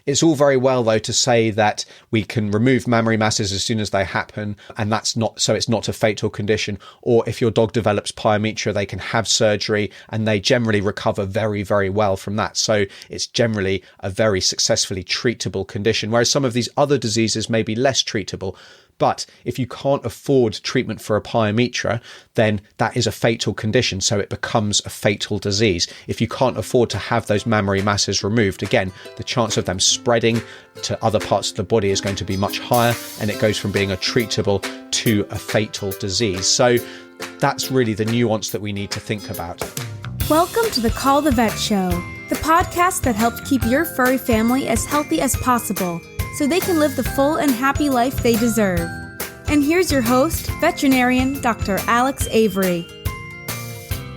It's all very well, though, to say that we can remove mammary masses as soon as they happen, and that's not so it's not a fatal condition. Or if your dog develops pyometra, they can have surgery and they generally recover very, very well from that. So it's generally a very successfully treatable condition, whereas some of these other diseases may be less treatable. But if you can't afford treatment for a pyometra, then that is a fatal condition. So it becomes a fatal disease. If you can't afford to have those mammary masses removed, again, the chance of them spreading to other parts of the body is going to be much higher. And it goes from being a treatable to a fatal disease. So that's really the nuance that we need to think about. Welcome to the Call the Vet Show, the podcast that helps keep your furry family as healthy as possible, so they can live the full and happy life they deserve. And here's your host, veterinarian Dr. Alex Avery.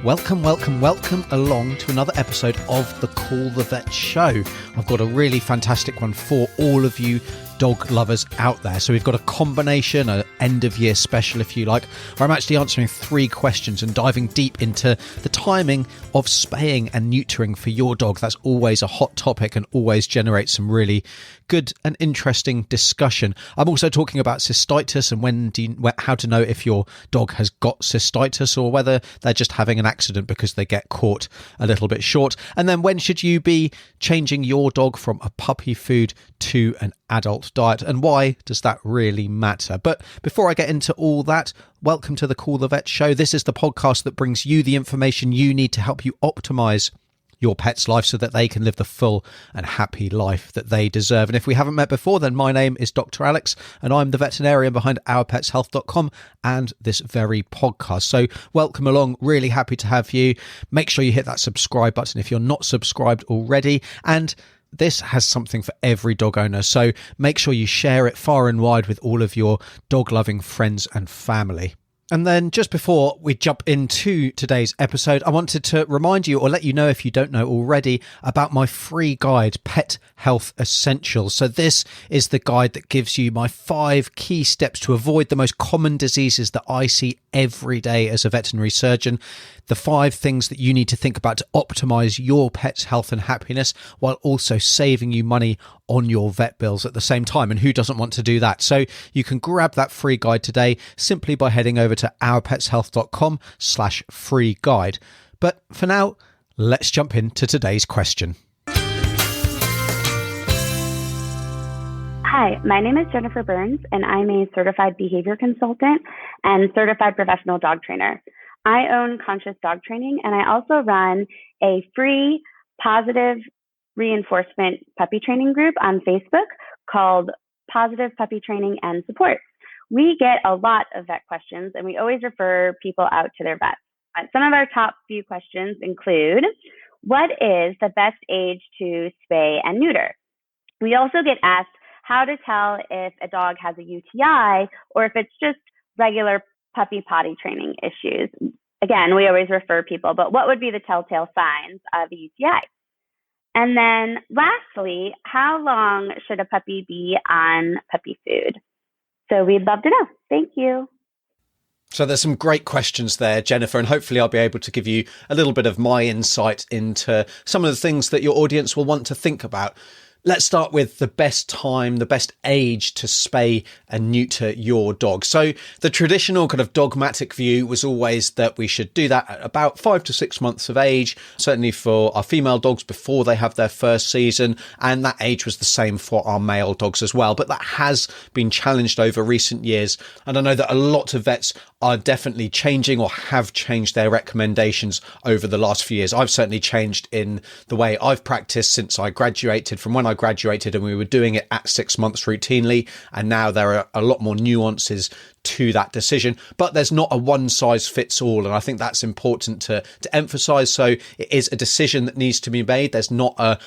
Welcome along to another episode of the Call the Vet Show. I've got a really fantastic one for all of you dog lovers out there. So we've got a combination, an end of year special if you like, where I'm actually answering 3 questions and diving deep into the timing of spaying and neutering for your dog. That's always a hot topic and always generates some really good and interesting discussion. I'm also talking about cystitis and how to know if your dog has got cystitis or whether they're just having an accident because they get caught a little bit short. And then when should you be changing your dog from a puppy food to an adult diet, and why does that really matter? But before I get into all that, welcome to the Call the Vet Show. This is the podcast that brings you the information you need to help you optimize your pet's life so that they can live the full and happy life that they deserve. And if we haven't met before, then my name is Dr. Alex and I'm the veterinarian behind ourpetshealth.com and this very podcast. So welcome along. Really happy to have you. Make sure you hit that subscribe button if you're not subscribed already. And this has something for every dog owner. So make sure you share it far and wide with all of your dog loving friends and family. And then just before we jump into today's episode, I wanted to remind you or let you know if you don't know already about my free guide, Pet Health Essentials. So this is the guide that gives you my 5 key steps to avoid the most common diseases that I see every day as a veterinary surgeon. The 5 things that you need to think about to optimize your pet's health and happiness while also saving you money on your vet bills at the same time. And who doesn't want to do that? So you can grab that free guide today simply by heading over to ourpetshealth.com/free guide. But for now, let's jump into today's question. Hi, my name is Jennifer Burns, and I'm a certified behavior consultant and certified professional dog trainer. I own Conscious Dog Training, and I also run a free positive reinforcement puppy training group on Facebook called Positive Puppy Training and Support. We get a lot of vet questions, and we always refer people out to their vets. Some of our top few questions include, what is the best age to spay and neuter? We also get asked how to tell if a dog has a UTI or if it's just regular puppy potty training issues. Again, we always refer people, but what would be the telltale signs of a UTI? And then lastly, how long should a puppy be on puppy food? So we'd love to know. Thank you. So there's some great questions there, Jennifer, and hopefully I'll be able to give you a little bit of my insight into some of the things that your audience will want to think about. Let's start with the best time, the best age to spay and neuter your dog. So the traditional kind of dogmatic view was always that we should do that at about 5 to 6 months of age, certainly for our female dogs before they have their first season. And that age was the same for our male dogs as well. But that has been challenged over recent years. And I know that a lot of vets are definitely changing or have changed their recommendations over the last few years. I've certainly changed in the way I've practiced since I graduated, from when I graduated and we were doing it at 6 months routinely. And now there are a lot more nuances to that decision, but there's not a one size fits all. And I think that's important to emphasize. So it is a decision that needs to be made. There's not a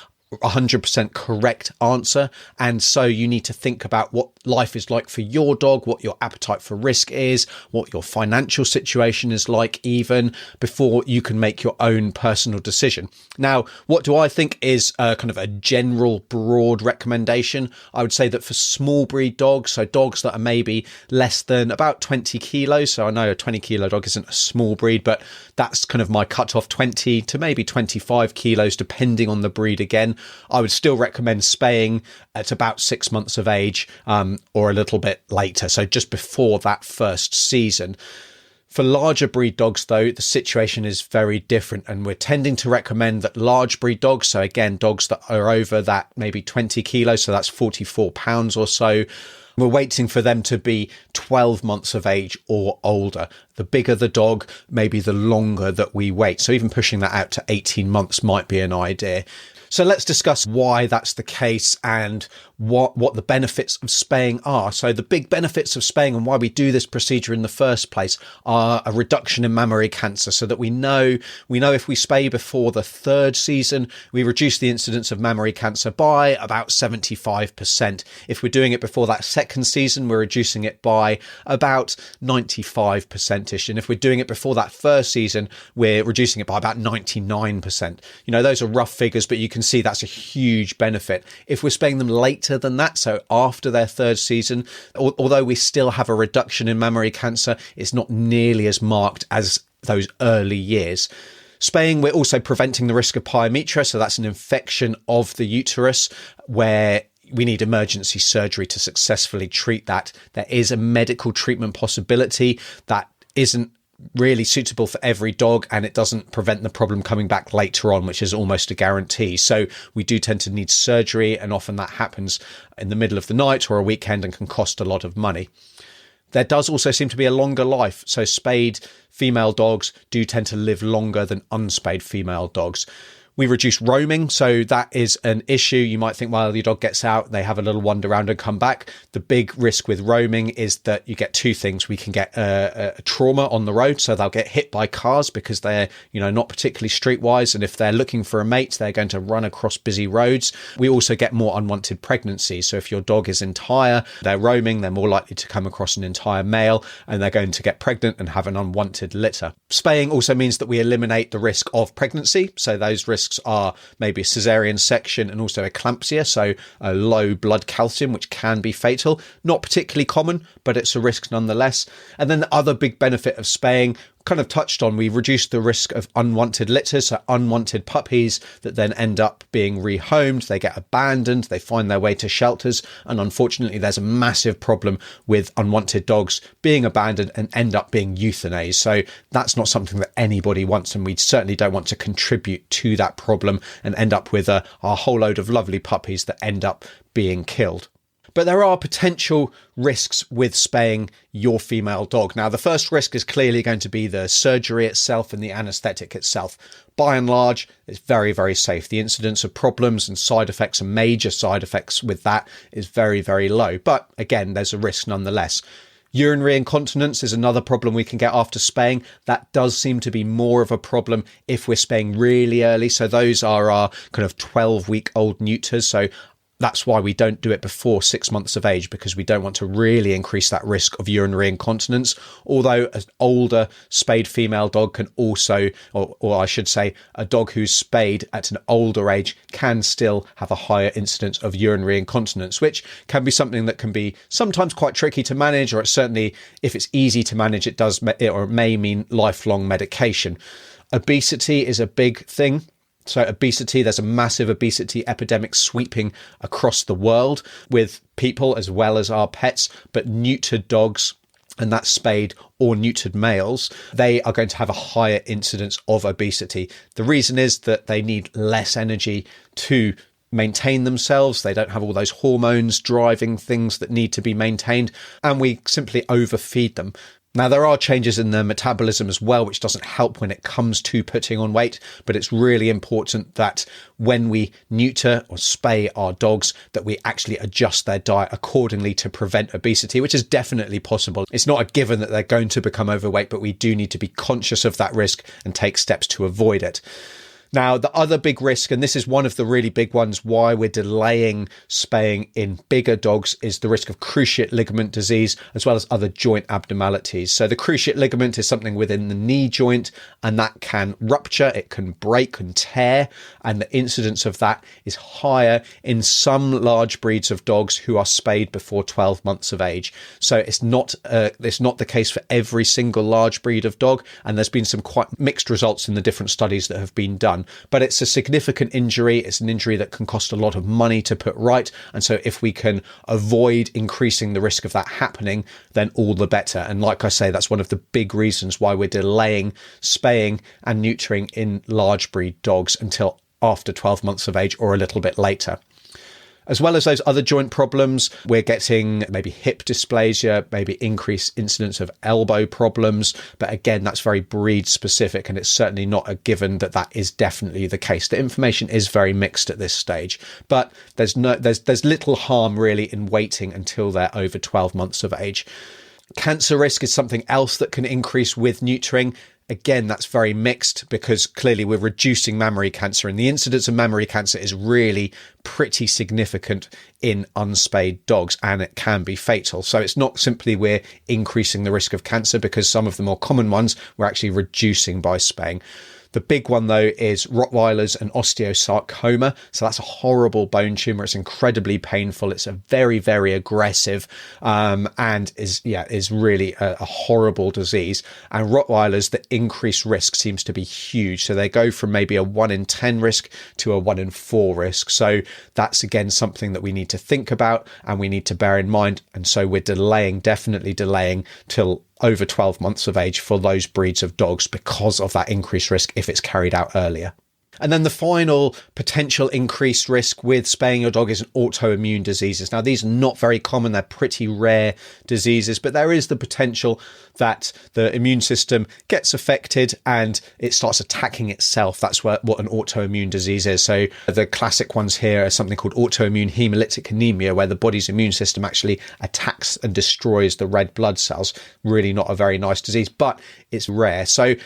100% correct answer. And so you need to think about what life is like for your dog, what your appetite for risk is, what your financial situation is like, even before you can make your own personal decision. Now, what do I think is kind of a general broad recommendation? I would say that for small breed dogs, so dogs that are maybe less than about 20 kilos. So I know a 20 kilo dog isn't a small breed, but that's kind of my cutoff, 20 to maybe 25 kilos, depending on the breed again. I would still recommend spaying at about 6 months of age, or a little bit later. So just before that first season. For larger breed dogs, though, the situation is very different, and we're tending to recommend that large breed dogs, so again, dogs that are over that maybe 20 kilos, so that's 44 pounds or so, we're waiting for them to be 12 months of age or older. The bigger the dog, maybe the longer that we wait. So even pushing that out to 18 months might be an idea. So let's discuss why that's the case and what the benefits of spaying are. So the big benefits of spaying and why we do this procedure in the first place are a reduction in mammary cancer, so that we know if we spay before the third season, we reduce the incidence of mammary cancer by about 75%. If we're doing it before that second season, we're reducing it by about 95%ish. And if we're doing it before that first season, we're reducing it by about 99%. Those are rough figures, but you can see that's a huge benefit. If we're spaying them later than that, so after their third season, although we still have a reduction in mammary cancer, it's not nearly as marked as those early years. Spaying, we're also preventing the risk of pyometra, so that's an infection of the uterus where we need emergency surgery to successfully treat that. There is a medical treatment possibility that isn't really suitable for every dog, and it doesn't prevent the problem coming back later on, which is almost a guarantee. So we do tend to need surgery, and often that happens in the middle of the night or a weekend and can cost a lot of money. There does also seem to be a longer life. So spayed female dogs do tend to live longer than unspayed female dogs. We reduce roaming, so that is an issue. You might think, well, your dog gets out, they have a little wander around and come back. The big risk with roaming is that you get two things. We can get a trauma on the road, so they'll get hit by cars because they're, not particularly streetwise, and if they're looking for a mate, they're going to run across busy roads. We also get more unwanted pregnancies. So if your dog is entire, they're roaming, they're more likely to come across an entire male, and they're going to get pregnant and have an unwanted litter. Spaying also means that we eliminate the risk of pregnancy, so those risks are maybe a cesarean section and also eclampsia, so a low blood calcium, which can be fatal. Not particularly common, but it's a risk nonetheless. And then the other big benefit of spaying, kind of touched on, we reduce the risk of unwanted litters, so unwanted puppies that then end up being rehomed, they get abandoned, they find their way to shelters, and unfortunately there's a massive problem with unwanted dogs being abandoned and end up being euthanized. So that's not something that anybody wants, and we certainly don't want to contribute to that problem and end up with a whole load of lovely puppies that end up being killed. But there are potential risks with spaying your female dog. Now, the first risk is clearly going to be the surgery itself and the anaesthetic itself. By and large, it's very, very safe. The incidence of problems and side effects and major side effects with that is very, very low. But again, there's a risk nonetheless. Urinary incontinence is another problem we can get after spaying. That does seem to be more of a problem if we're spaying really early. So those are our kind of 12-week-old neuters. So that's why we don't do it before 6 months of age, because we don't want to really increase that risk of urinary incontinence. Although an older spayed female dog can also, or I should say, a dog who's spayed at an older age can still have a higher incidence of urinary incontinence, which can be something that can be sometimes quite tricky to manage, or it's certainly, if it's easy to manage, it may mean lifelong medication. Obesity is a big thing. So obesity, there's a massive obesity epidemic sweeping across the world with people as well as our pets, but neutered dogs, and that's spayed or neutered males, they are going to have a higher incidence of obesity. The reason is that they need less energy to maintain themselves. They don't have all those hormones driving things that need to be maintained, and we simply overfeed them. Now, there are changes in their metabolism as well, which doesn't help when it comes to putting on weight, but it's really important that when we neuter or spay our dogs, that we actually adjust their diet accordingly to prevent obesity, which is definitely possible. It's not a given that they're going to become overweight, but we do need to be conscious of that risk and take steps to avoid it. Now, the other big risk, and this is one of the really big ones why we're delaying spaying in bigger dogs, is the risk of cruciate ligament disease, as well as other joint abnormalities. So the cruciate ligament is something within the knee joint, and that can rupture, it can break and tear, and the incidence of that is higher in some large breeds of dogs who are spayed before 12 months of age. So it's not the case for every single large breed of dog, and there's been some quite mixed results in the different studies that have been done. done. But it's a significant injury. It's an injury that can cost a lot of money to put right. And so if we can avoid increasing the risk of that happening, then all the better. And like I say, that's one of the big reasons why we're delaying spaying and neutering in large breed dogs until after 12 months of age or a little bit later. As well as those other joint problems, we're getting maybe hip dysplasia, maybe increased incidence of elbow problems. But again, that's very breed specific, and it's certainly not a given that that is definitely the case. The information is very mixed at this stage, but there's little harm really in waiting until they're over 12 months of age. Cancer risk is something else that can increase with neutering. Again, that's very mixed because clearly we're reducing mammary cancer, and the incidence of mammary cancer is really pretty significant in unspayed dogs, and it can be fatal. So it's not simply we're increasing the risk of cancer, because some of the more common ones we're actually reducing by spaying. The big one, though, is Rottweilers and osteosarcoma. So that's a horrible bone tumor. It's incredibly painful. It's a very, very aggressive and is really a horrible disease. And Rottweilers, the increased risk seems to be huge. So they go from maybe a 1 in 10 risk to a 1 in 4 risk. So that's, again, something that we need to think about and we need to bear in mind. And so we're definitely delaying till over 12 months of age for those breeds of dogs because of that increased risk if it's carried out earlier. And then the final potential increased risk with spaying your dog is autoimmune diseases. Now, these are not very common. They're pretty rare diseases, but there is the potential that the immune system gets affected and it starts attacking itself. That's what an autoimmune disease is. So the classic ones here are something called autoimmune hemolytic anemia, where the body's immune system actually attacks and destroys the red blood cells. Really not a very nice disease, but it's rare. So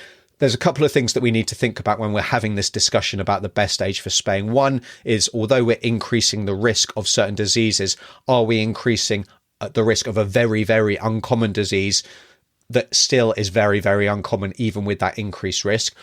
there's a couple of things that we need to think about when we're having this discussion about the best age for spaying. One is, although we're increasing the risk of certain diseases, are we increasing the risk of a very, very uncommon disease that still is very, very uncommon even with that increased risk?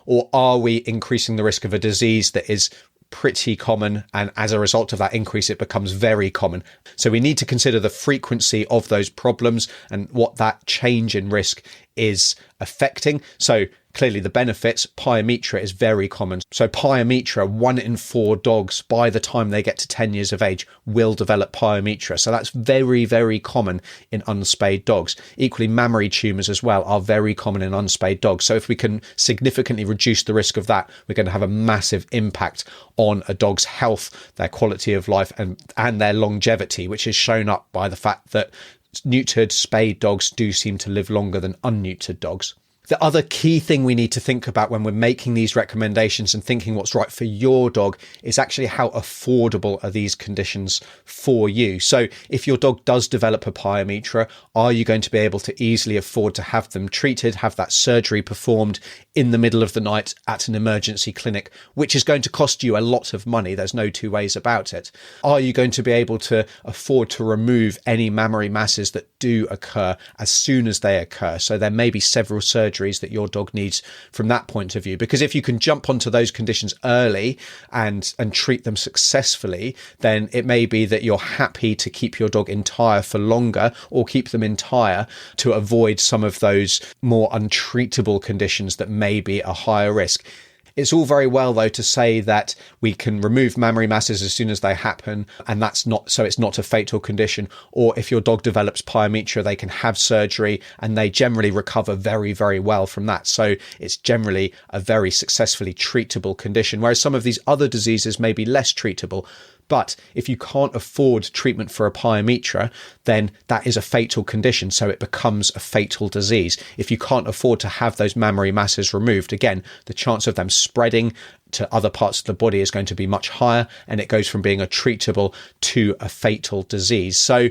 Or are we increasing the risk of a disease that is pretty common, and as a result of that increase it becomes very common? So we need to consider the frequency of those problems and what that change in risk is affecting. So clearly the benefits, pyometra is very common. So pyometra, 1 in 4 dogs by the time they get to 10 years of age will develop pyometra. So that's very, very common in unspayed dogs. Equally, mammary tumours as well are very common in unspayed dogs. So if we can significantly reduce the risk of that, we're going to have a massive impact on a dog's health, their quality of life and their longevity, which is shown up by the fact that neutered, spayed dogs do seem to live longer than unneutered dogs. The other key thing we need to think about when we're making these recommendations and thinking what's right for your dog is actually how affordable are these conditions for you. So if your dog does develop a pyometra, are you going to be able to easily afford to have them treated, have that surgery performed in the middle of the night at an emergency clinic, which is going to cost you a lot of money? There's no two ways about it. Are you going to be able to afford to remove any mammary masses that do occur as soon as they occur? So there may be several surgeries that your dog needs from that point of view, because if you can jump onto those conditions early and treat them successfully, then it may be that you're happy to keep your dog entire for longer or keep them entire to avoid some of those more untreatable conditions that may be a higher risk. It's all very well, though, to say that we can remove mammary masses as soon as they happen, and that's not so it's not a fatal condition. Or if your dog develops pyometra, they can have surgery and they generally recover very, very well from that. So it's generally a very successfully treatable condition, whereas some of these other diseases may be less treatable. But if you can't afford treatment for a pyometra, then that is a fatal condition. So it becomes a fatal disease. If you can't afford to have those mammary masses removed, again, the chance of them spreading to other parts of the body is going to be much higher. And it goes from being a treatable to a fatal disease. So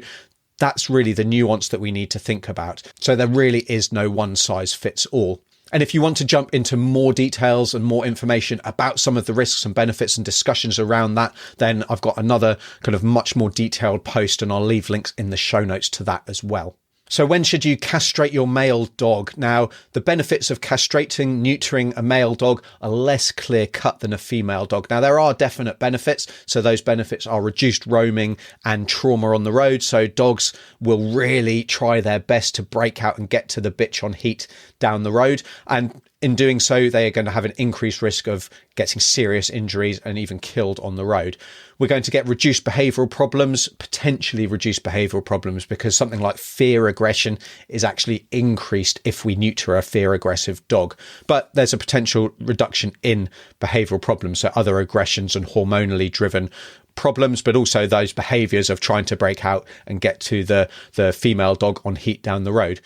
that's really the nuance that we need to think about. So there really is no one size fits all. And if you want to jump into more details and more information about some of the risks and benefits and discussions around that, then I've got another kind of much more detailed post, and I'll leave links in the show notes to that as well. So when should you castrate your male dog? Now, the benefits of castrating, neutering a male dog are less clear cut than a female dog. Now, there are definite benefits. So those benefits are reduced roaming and trauma on the road. So dogs will really try their best to break out and get to the bitch on heat down the road. And In doing so, they are going to have an increased risk of getting serious injuries and even killed on the road. We're going to get reduced behavioural problems, potentially reduced behavioural problems, because something like fear aggression is actually increased if we neuter a fear aggressive dog. But there's a potential reduction in behavioural problems, so other aggressions and hormonally driven problems, but also those behaviours of trying to break out and get to the female dog on heat down the road.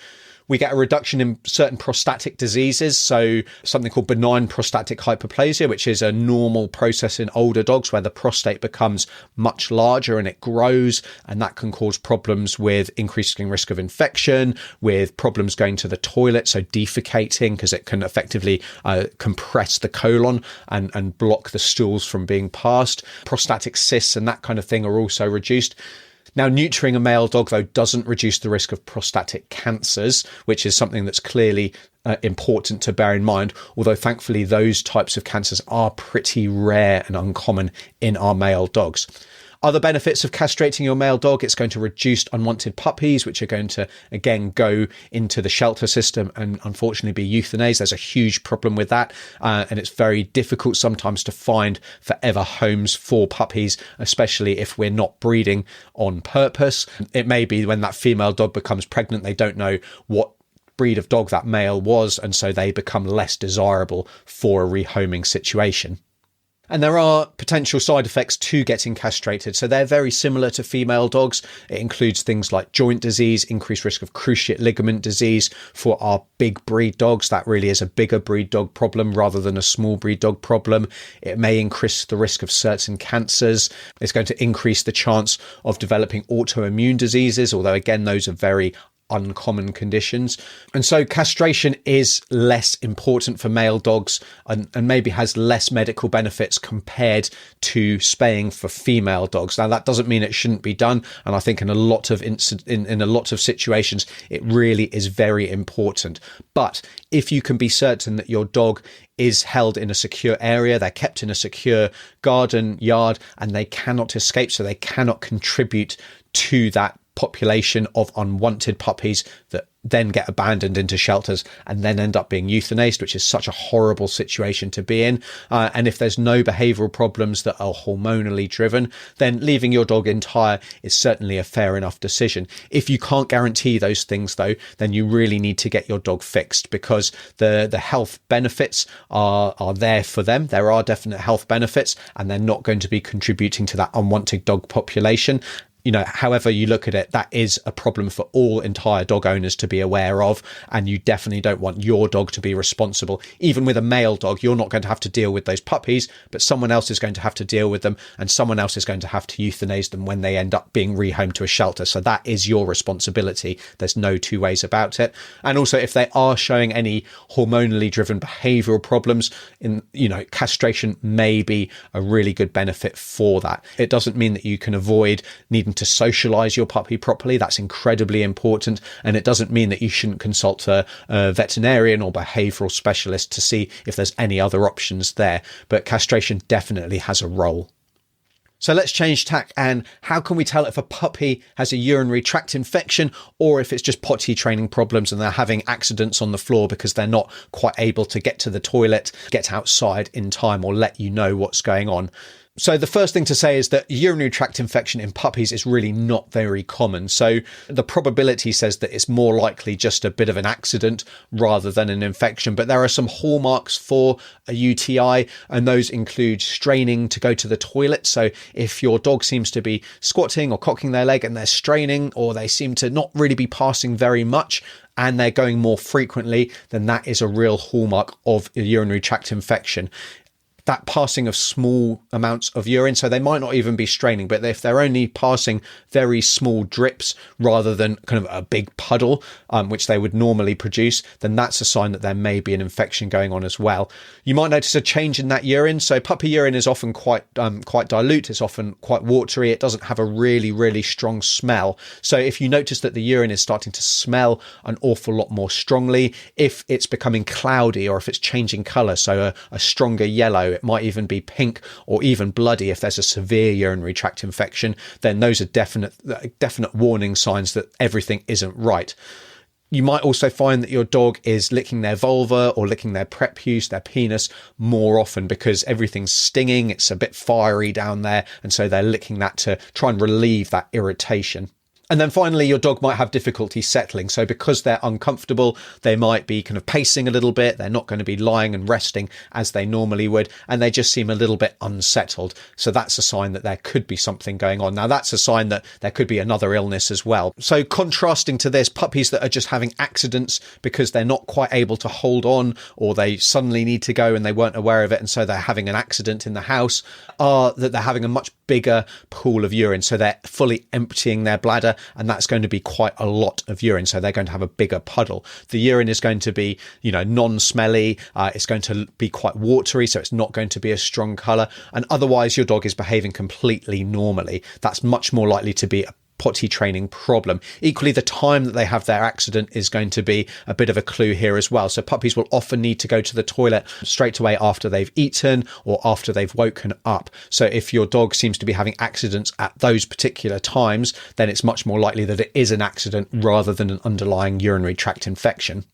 We get a reduction in certain prostatic diseases, so something called benign prostatic hyperplasia, which is a normal process in older dogs where the prostate becomes much larger and it grows, and that can cause problems with increasing risk of infection, with problems going to the toilet, so defecating, because it can effectively compress the colon and block the stools from being passed. Prostatic cysts and that kind of thing are also reduced. Now, neutering a male dog, though, doesn't reduce the risk of prostatic cancers, which is something that's clearly important to bear in mind, although thankfully those types of cancers are pretty rare and uncommon in our male dogs. Other benefits of castrating your male dog, it's going to reduce unwanted puppies, which are going to, again, go into the shelter system and unfortunately be euthanized. There's a huge problem with that. And it's very difficult sometimes to find forever homes for puppies, especially if we're not breeding on purpose. It may be when that female dog becomes pregnant, they don't know what breed of dog that male was, and so they become less desirable for a rehoming situation. And there are potential side effects to getting castrated. So they're very similar to female dogs. It includes things like joint disease, increased risk of cruciate ligament disease for our big breed dogs. That really is a bigger breed dog problem rather than a small breed dog problem. It may increase the risk of certain cancers. It's going to increase the chance of developing autoimmune diseases, although again, those are very uncommon conditions. And so castration is less important for male dogs and maybe has less medical benefits compared to spaying for female dogs. Now, that doesn't mean it shouldn't be done. And I think in a lot of in a lot of situations, it really is very important. But if you can be certain that your dog is held in a secure area, they're kept in a secure garden yard, and they cannot escape, so they cannot contribute to that population of unwanted puppies that then get abandoned into shelters and then end up being euthanized, which is such a horrible situation to be in. And if there's no behavioral problems that are hormonally driven, then leaving your dog entire is certainly a fair enough decision. If you can't guarantee those things, though, then you really need to get your dog fixed, because the health benefits are there for them. There are definite health benefits, and they're not going to be contributing to that unwanted dog population. You know, however you look at it, that is a problem for all entire dog owners to be aware of. And you definitely don't want your dog to be responsible. Even with a male dog, you're not going to have to deal with those puppies, but someone else is going to have to deal with them, and someone else is going to have to euthanize them when they end up being rehomed to a shelter. So that is your responsibility. There's no two ways about it. And also, if they are showing any hormonally driven behavioral problems, castration may be a really good benefit for that. It doesn't mean that you can avoid needing to socialize your puppy properly. That's incredibly important. And it doesn't mean that you shouldn't consult a veterinarian or behavioral specialist to see if there's any other options there. But castration definitely has a role. So let's change tack. And how can we tell if a puppy has a urinary tract infection, or if it's just potty training problems and they're having accidents on the floor because they're not quite able to get to the toilet, get outside in time, or let you know what's going on? So the first thing to say is that urinary tract infection in puppies is really not very common. So the probability says that it's more likely just a bit of an accident rather than an infection. But there are some hallmarks for a UTI, and those include straining to go to the toilet. So if your dog seems to be squatting or cocking their leg and they're straining, or they seem to not really be passing very much, and they're going more frequently, then that is a real hallmark of a urinary tract infection. That passing of small amounts of urine, so they might not even be straining, but if they're only passing very small drips rather than kind of a big puddle, which they would normally produce, then that's a sign that there may be an infection going on as well. You might notice a change in that urine. So puppy urine is often quite dilute. It's often quite watery. It doesn't have a really, really strong smell. So if you notice that the urine is starting to smell an awful lot more strongly, if it's becoming cloudy, or if it's changing colour, so a stronger yellow, it might even be pink or even bloody if there's a severe urinary tract infection, then those are definite warning signs that everything isn't right. You might also find that your dog is licking their vulva or licking their prepuce, their penis, more often because everything's stinging. It's a bit fiery down there. And so they're licking that to try and relieve that irritation. And then finally, your dog might have difficulty settling. So because they're uncomfortable, they might be kind of pacing a little bit. They're not going to be lying and resting as they normally would. And they just seem a little bit unsettled. So that's a sign that there could be something going on. Now, that's a sign that there could be another illness as well. So contrasting to this, puppies that are just having accidents because they're not quite able to hold on, or they suddenly need to go and they weren't aware of it, and so they're having an accident in the house, are that they're having a much bigger pool of urine. So they're fully emptying their bladder, and that's going to be quite a lot of urine. So they're going to have a bigger puddle. The urine is going to be, non-smelly. It's going to be quite watery, so it's not going to be a strong colour. And otherwise, your dog is behaving completely normally. That's much more likely to be a potty training problem. Equally, the time that they have their accident is going to be a bit of a clue here as well. So puppies will often need to go to the toilet straight away after they've eaten or after they've woken up. So if your dog seems to be having accidents at those particular times, then it's much more likely that it is an accident rather than an underlying urinary tract infection.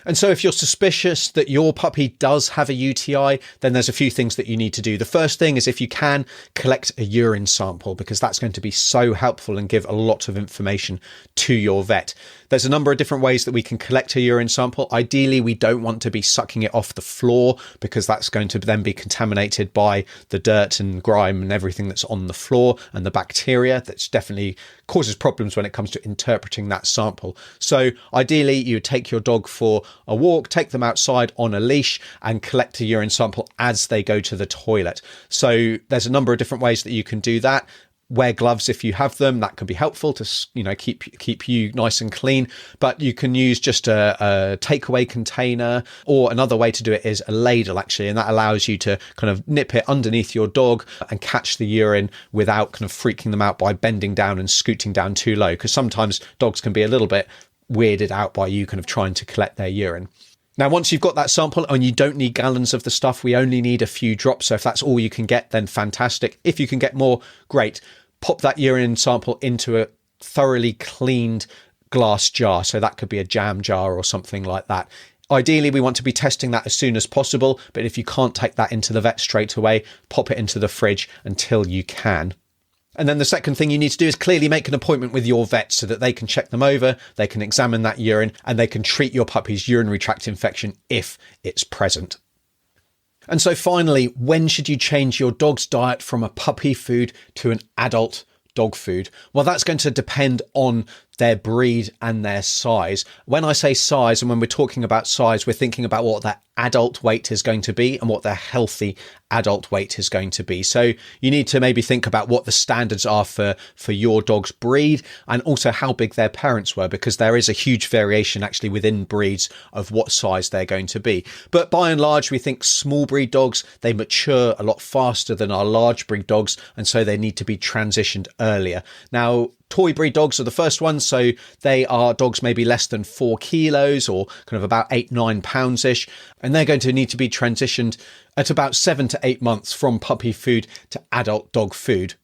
And so if you're suspicious that your puppy does have a UTI, then there's a few things that you need to do. The first thing is, if you can, collect a urine sample, because that's going to be so helpful and give a lot of information to your vet. There's a number of different ways that we can collect a urine sample. Ideally, we don't want to be sucking it off the floor, because that's going to then be contaminated by the dirt and grime and everything that's on the floor and the bacteria. That's definitely causes problems when it comes to interpreting that sample. So ideally, you take your dog for a walk, take them outside on a leash, and collect a urine sample as they go to the toilet. So there's a number of different ways that you can do that. Wear gloves if you have them. That can be helpful to keep you nice and clean. But you can use just a takeaway container, or another way to do it is a ladle, actually, and that allows you to kind of nip it underneath your dog and catch the urine without kind of freaking them out by bending down and scooting down too low, because sometimes dogs can be a little bit weirded out by you kind of trying to collect their urine. Now, once you've got that sample, and you don't need gallons of the stuff, we only need a few drops. So if that's all you can get, then fantastic. If you can get more, great. Pop that urine sample into a thoroughly cleaned glass jar. So that could be a jam jar or something like that. Ideally, we want to be testing that as soon as possible. But if you can't take that into the vet straight away, pop it into the fridge until you can. And then the second thing you need to do is clearly make an appointment with your vet so that they can check them over, they can examine that urine, and they can treat your puppy's urinary tract infection if it's present. And so finally, when should you change your dog's diet from a puppy food to an adult dog food? Well, that's going to depend on their breed and their size. When I say size, and when we're talking about size, we're thinking about what their adult weight is going to be and what their healthy adult weight is going to be. So you need to maybe think about what the standards are for your dog's breed, and also how big their parents were, because there is a huge variation actually within breeds of what size they're going to be. But by and large, we think small breed dogs, they mature a lot faster than our large breed dogs, and so they need to be transitioned earlier. Now, toy breed dogs are the first ones. So they are dogs maybe less than 4 kilos, or kind of about 8-9 pounds ish. And they're going to need to be transitioned at about 7 to 8 months from puppy food to adult dog food.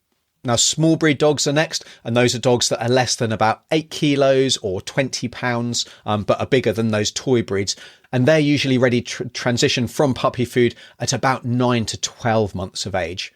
Now, small breed dogs are next, and those are dogs that are less than about 8 kilos or 20 pounds, but are bigger than those toy breeds. And they're usually ready to transition from puppy food at about 9 to 12 months of age.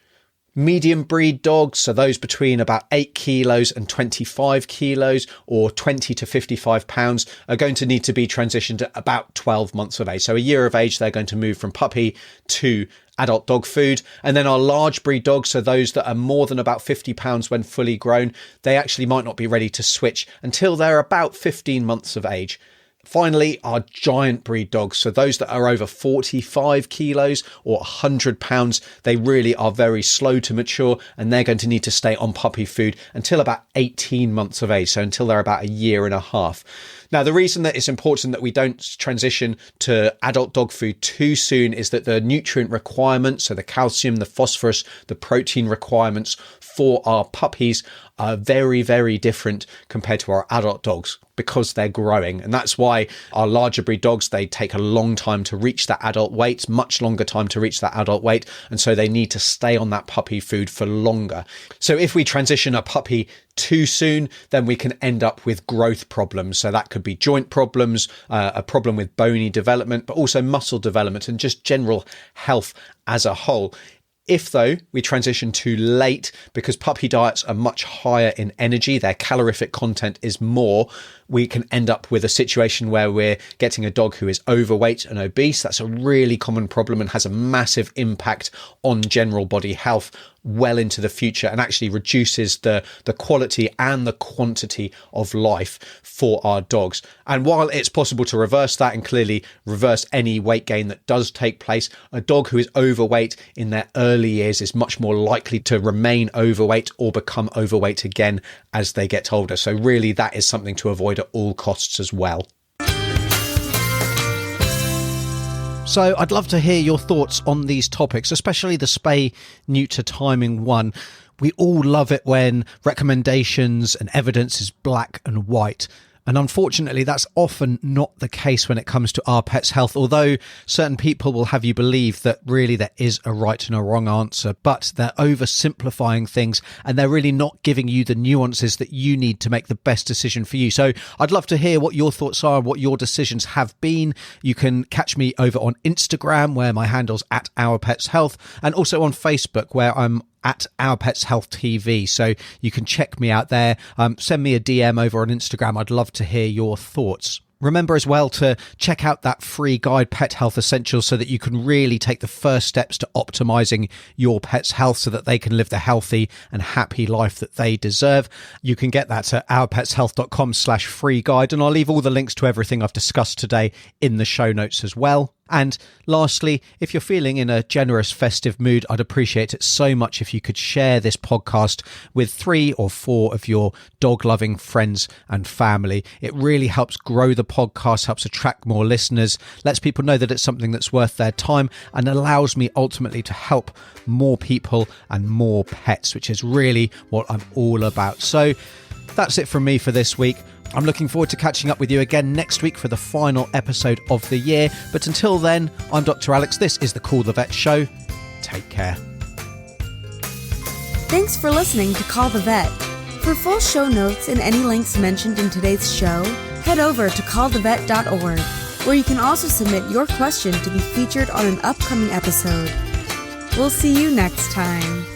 Medium breed dogs, so those between about 8 kilos and 25 kilos or 20 to 55 pounds, are going to need to be transitioned at about 12 months of age. So a year of age, they're going to move from puppy to adult dog food. And then our large breed dogs, so those that are more than about 50 pounds when fully grown, they actually might not be ready to switch until they're about 15 months of age. Finally, our giant breed dogs, so those that are over 45 kilos or 100 pounds, they really are very slow to mature, and they're going to need to stay on puppy food until about 18 months of age, so until they're about a year and a half. Now, the reason that it's important that we don't transition to adult dog food too soon is that the nutrient requirements, so the calcium, the phosphorus, the protein requirements for our puppies are very, very different compared to our adult dogs because they're growing. And that's why our larger breed dogs, they take a long time to reach that adult weight, much longer time to reach that adult weight. And so they need to stay on that puppy food for longer. So if we transition a puppy too soon, then we can end up with growth problems. So that could be joint problems, a problem with bony development, but also muscle development and just general health as a whole. If, though, we transition too late, because puppy diets are much higher in energy, their calorific content is more, we can end up with a situation where we're getting a dog who is overweight and obese. That's a really common problem and has a massive impact on general body health well into the future, and actually reduces the quality and the quantity of life for our dogs. And while it's possible to reverse that and clearly reverse any weight gain that does take place, a dog who is overweight in their early years is much more likely to remain overweight or become overweight again as they get older. So really that is something to avoid at all costs as well. So I'd love to hear your thoughts on these topics, especially the spay neuter timing one. We all love it when recommendations and evidence is black and white. And unfortunately, that's often not the case when it comes to our pet's health, although certain people will have you believe that really there is a right and a wrong answer, but they're oversimplifying things and they're really not giving you the nuances that you need to make the best decision for you. So I'd love to hear what your thoughts are, what your decisions have been. You can catch me over on Instagram, where my handle's at Our Pets Health, and also on Facebook, where I'm at Our Pets Health TV. So you can check me out there. Send me a DM over on Instagram. I'd love to hear your thoughts. Remember as well to check out that free guide, Pet Health Essentials, so that you can really take the first steps to optimizing your pet's health so that they can live the healthy and happy life that they deserve. You can get that at ourpetshealth.com/free guide. And I'll leave all the links to everything I've discussed today in the show notes as well. And lastly, if you're feeling in a generous festive mood, I'd appreciate it so much if you could share this podcast with 3 or 4 of your dog-loving friends and family. It really helps grow the podcast, helps attract more listeners, lets people know that it's something that's worth their time, and allows me ultimately to help more people and more pets, which is really what I'm all about. So that's it from me for this week. I'm looking forward to catching up with you again next week for the final episode of the year. But until then, I'm Dr. Alex. This is the Call the Vet Show. Take care. Thanks for listening to Call the Vet. For full show notes and any links mentioned in today's show, head over to callthevet.org, where you can also submit your question to be featured on an upcoming episode. We'll see you next time.